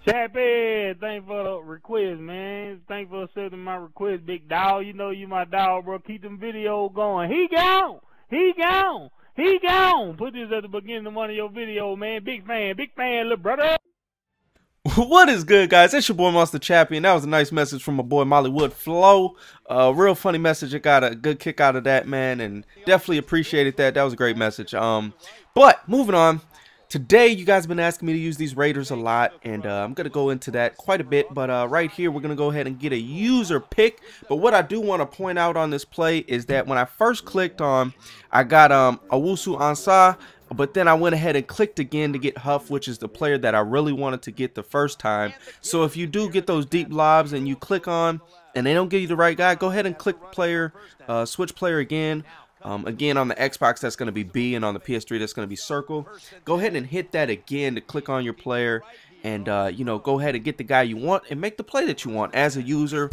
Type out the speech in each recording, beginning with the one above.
Chappy, thanks for the request, man. Thanks for accepting my request, big dog. You know you my dog, bro. Keep them videos going. He gone. He gone. He gone. Put this at the beginning of one of your videos, man. Big fan, little brother. What is good, guys? It's your boy Monster Champion. That was a nice message from my boy Mollywood Flow. Real funny message. I got a good kick out of that, man, and definitely appreciated that. That was a great message. But moving on. Today, you guys have been asking me to use these Raiders a lot, and I'm going to go into that quite a bit. But right here, we're going to go ahead and get a user pick. But what I do want to point out on this play is that when I first clicked on, I got Owusu Ansah, but then I went ahead and clicked again to get Huff, which is the player that I really wanted to get the first time. So if you do get those deep lobs and you click on, and they don't give you the right guy, go ahead and click player, switch player again. Again, on the Xbox, that's going to be B, and on the PS3, that's going to be circle. Go ahead and hit that again to click on your player, and you know, go ahead and get the guy you want and make the play that you want as a user.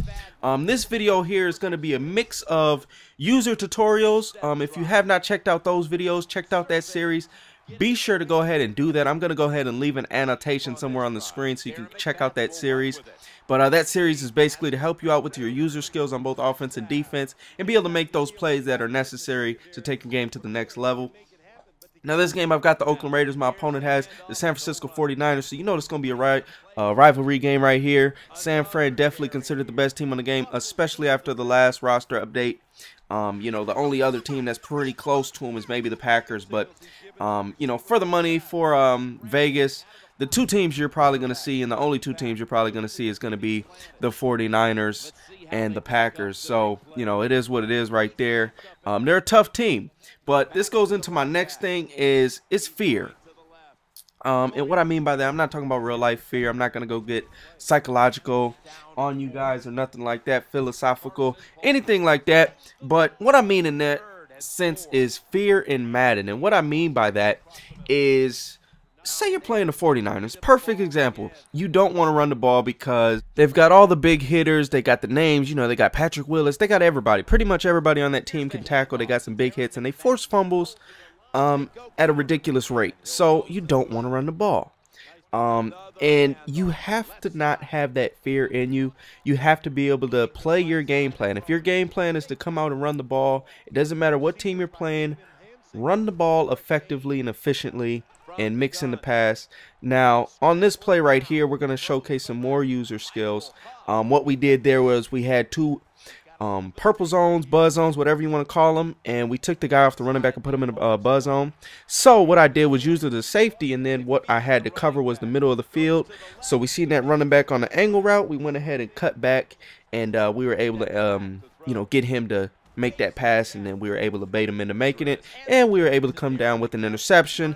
This video here is going to be a mix of user tutorials. If you have not checked out those videos, checked out that series, be sure to go ahead and do that. I'm going to go ahead and leave an annotation somewhere on the screen so you can check out that series. But that series is basically to help you out with your user skills on both offense and defense and be able to make those plays that are necessary to take your game to the next level. Now, this game, I've got the Oakland Raiders. My opponent has the San Francisco 49ers, so you know it's going to be a rivalry game right here. San Fran definitely considered the best team on the game, especially after the last roster update. You know, the only other team that's pretty close to them is maybe the Packers, but, you know, for the money for Vegas, the two teams you're probably going to see, and the only two teams you're probably going to see is going to be the 49ers and the Packers. So, you know, it is what it is right there. They're a tough team. But this goes into my next thing is it's fear. And what I mean by that, I'm not talking about real life fear. I'm not going to go get psychological on you guys or nothing like that, philosophical, anything like that. But what I mean in that sense is fear in Madden. And what I mean by that is, say you're playing the 49ers, perfect example. You don't want to run the ball because they've got all the big hitters, they got the names, you know, they got Patrick Willis, they got everybody. Pretty much everybody on that team can tackle, they got some big hits, and they force fumbles at a ridiculous rate. So you don't want to run the ball. And you have to not have that fear in you. You have to be able to play your game plan. If your game plan is to come out and run the ball, it doesn't matter what team you're playing, run the ball effectively and efficiently and mix in the pass. Now, on this play right here, we're going to showcase some more user skills. What we did there was we had two purple zones, buzz zones, whatever you want to call them, and we took the guy off the running back and put him in a buzz zone. So what I did was use it as safety, and then what I had to cover was the middle of the field. So we seen that running back on the angle route. We went ahead and cut back, and we were able to, you know, get him to make that pass, and then we were able to bait him into making it, and we were able to come down with an interception.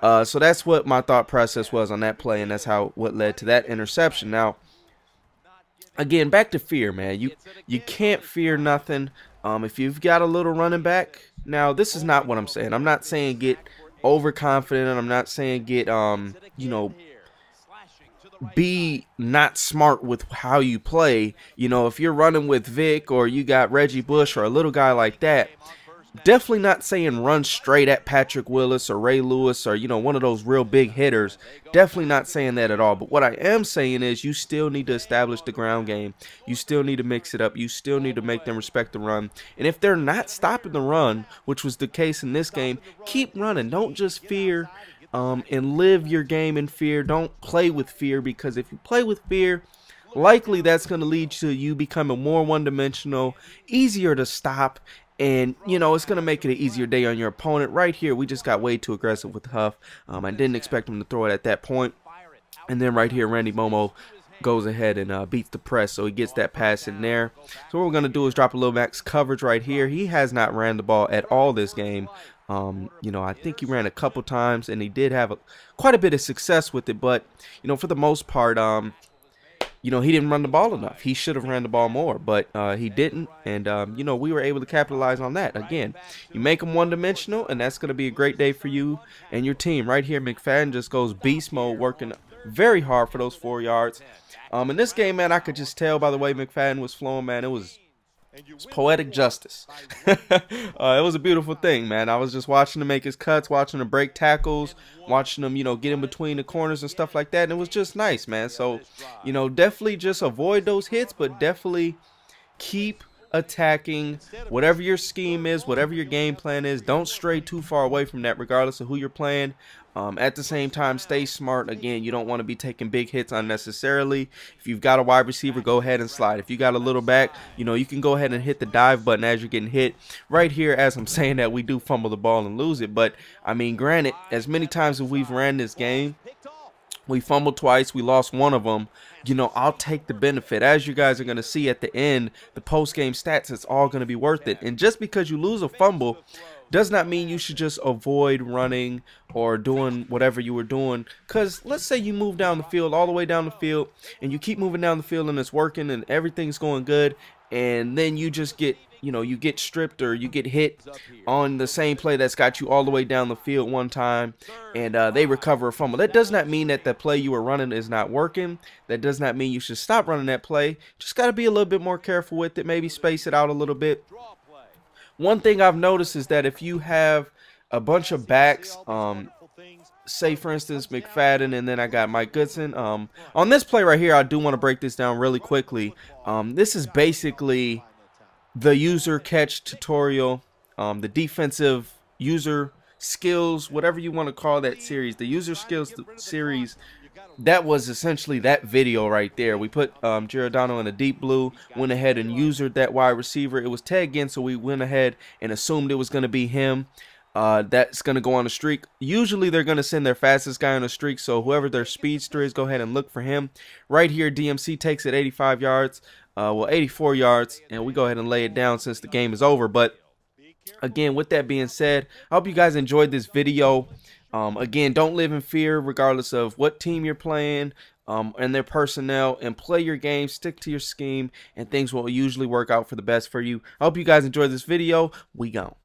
So that's what my thought process was on that play, and that's what led to that interception. Now, again, back to fear, man. You can't fear nothing. If you've got a little running back, now this is not what I'm saying. I'm not saying get overconfident. I'm not saying get you know, be not smart with how you play. You know, if you're running with Vic or you got Reggie Bush or a little guy like that, definitely not saying run straight at Patrick Willis or Ray Lewis or, you know, one of those real big hitters. Definitely not saying that at all. But what I am saying is you still need to establish the ground game. You still need to mix it up. You still need to make them respect the run. And if they're not stopping the run, which was the case in this game, keep running. Don't just fear and live your game in fear. Don't play with fear, because if you play with fear, likely that's going to lead to you becoming more one-dimensional, easier to stop. And, you know, it's going to make it an easier day on your opponent. Right here, we just got way too aggressive with Huff. I didn't expect him to throw it at that point. And then right here, Randy Momo goes ahead and beats the press, so he gets that pass in there. So what we're going to do is drop a little max coverage right here. He has not ran the ball at all this game. You know, I think he ran a couple times, and he did have quite a bit of success with it. But, you know, for the most part, you know, he didn't run the ball enough. He should have ran the ball more, but he didn't. And, you know, we were able to capitalize on that. Again, you make them one-dimensional, and that's going to be a great day for you and your team. Right here, McFadden just goes beast mode, working very hard for those 4 yards. In this game, man, I could just tell by the way McFadden was flowing, man, it was It's poetic justice. It was a beautiful thing, man. I was just watching him make his cuts, watching him break tackles, watching him, get in between the corners and stuff like that. And it was just nice, man. So, definitely just avoid those hits, but definitely keep attacking. Whatever your scheme is, whatever your game plan is, don't stray too far away from that, regardless of who you're playing. At the same time, stay smart. Again, you don't want to be taking big hits unnecessarily. If you've got a wide receiver, go ahead and slide. If you got a little back, you can go ahead and hit the dive button as you're getting hit. Right here, as I'm saying that, we do fumble the ball and lose it. But, I mean, granted, as many times as we've ran this game, we fumbled twice, we lost one of them. I'll take the benefit. As you guys are going to see at the end, the post-game stats, it's all going to be worth it. And just because you lose a fumble does not mean you should just avoid running or doing whatever you were doing. Because let's say you move down the field, all the way down the field, and you keep moving down the field and it's working and everything's going good, and then you just get you get stripped or you get hit on the same play that's got you all the way down the field one time, and they recover a fumble. That does not mean that the play you were running is not working. That does not mean you should stop running that play. Just got to be a little bit more careful with it, maybe space it out a little bit. One thing I've noticed is that if you have a bunch of backs, say for instance McFadden, and then I got Mike Goodson, on this play right here, I do want to break this down really quickly. This is basically the user catch tutorial, the defensive user skills, whatever you want to call that series, the user skills series. That was essentially that video right there. We put Giordano in a deep blue, went ahead and usered that wide receiver. It was tagged in, so we went ahead and assumed it was going to be him. That's going to go on a streak. Usually they're going to send their fastest guy on a streak, so whoever their speedster is, go ahead and look for him. Right here, DMC takes it 85 yards, 84 yards, and we go ahead and lay it down since the game is over. But again, with that being said, I hope you guys enjoyed this video. Again, don't live in fear regardless of what team you're playing and their personnel, and play your game, stick to your scheme, and things will usually work out for the best for you. I hope you guys enjoyed this video. We gone.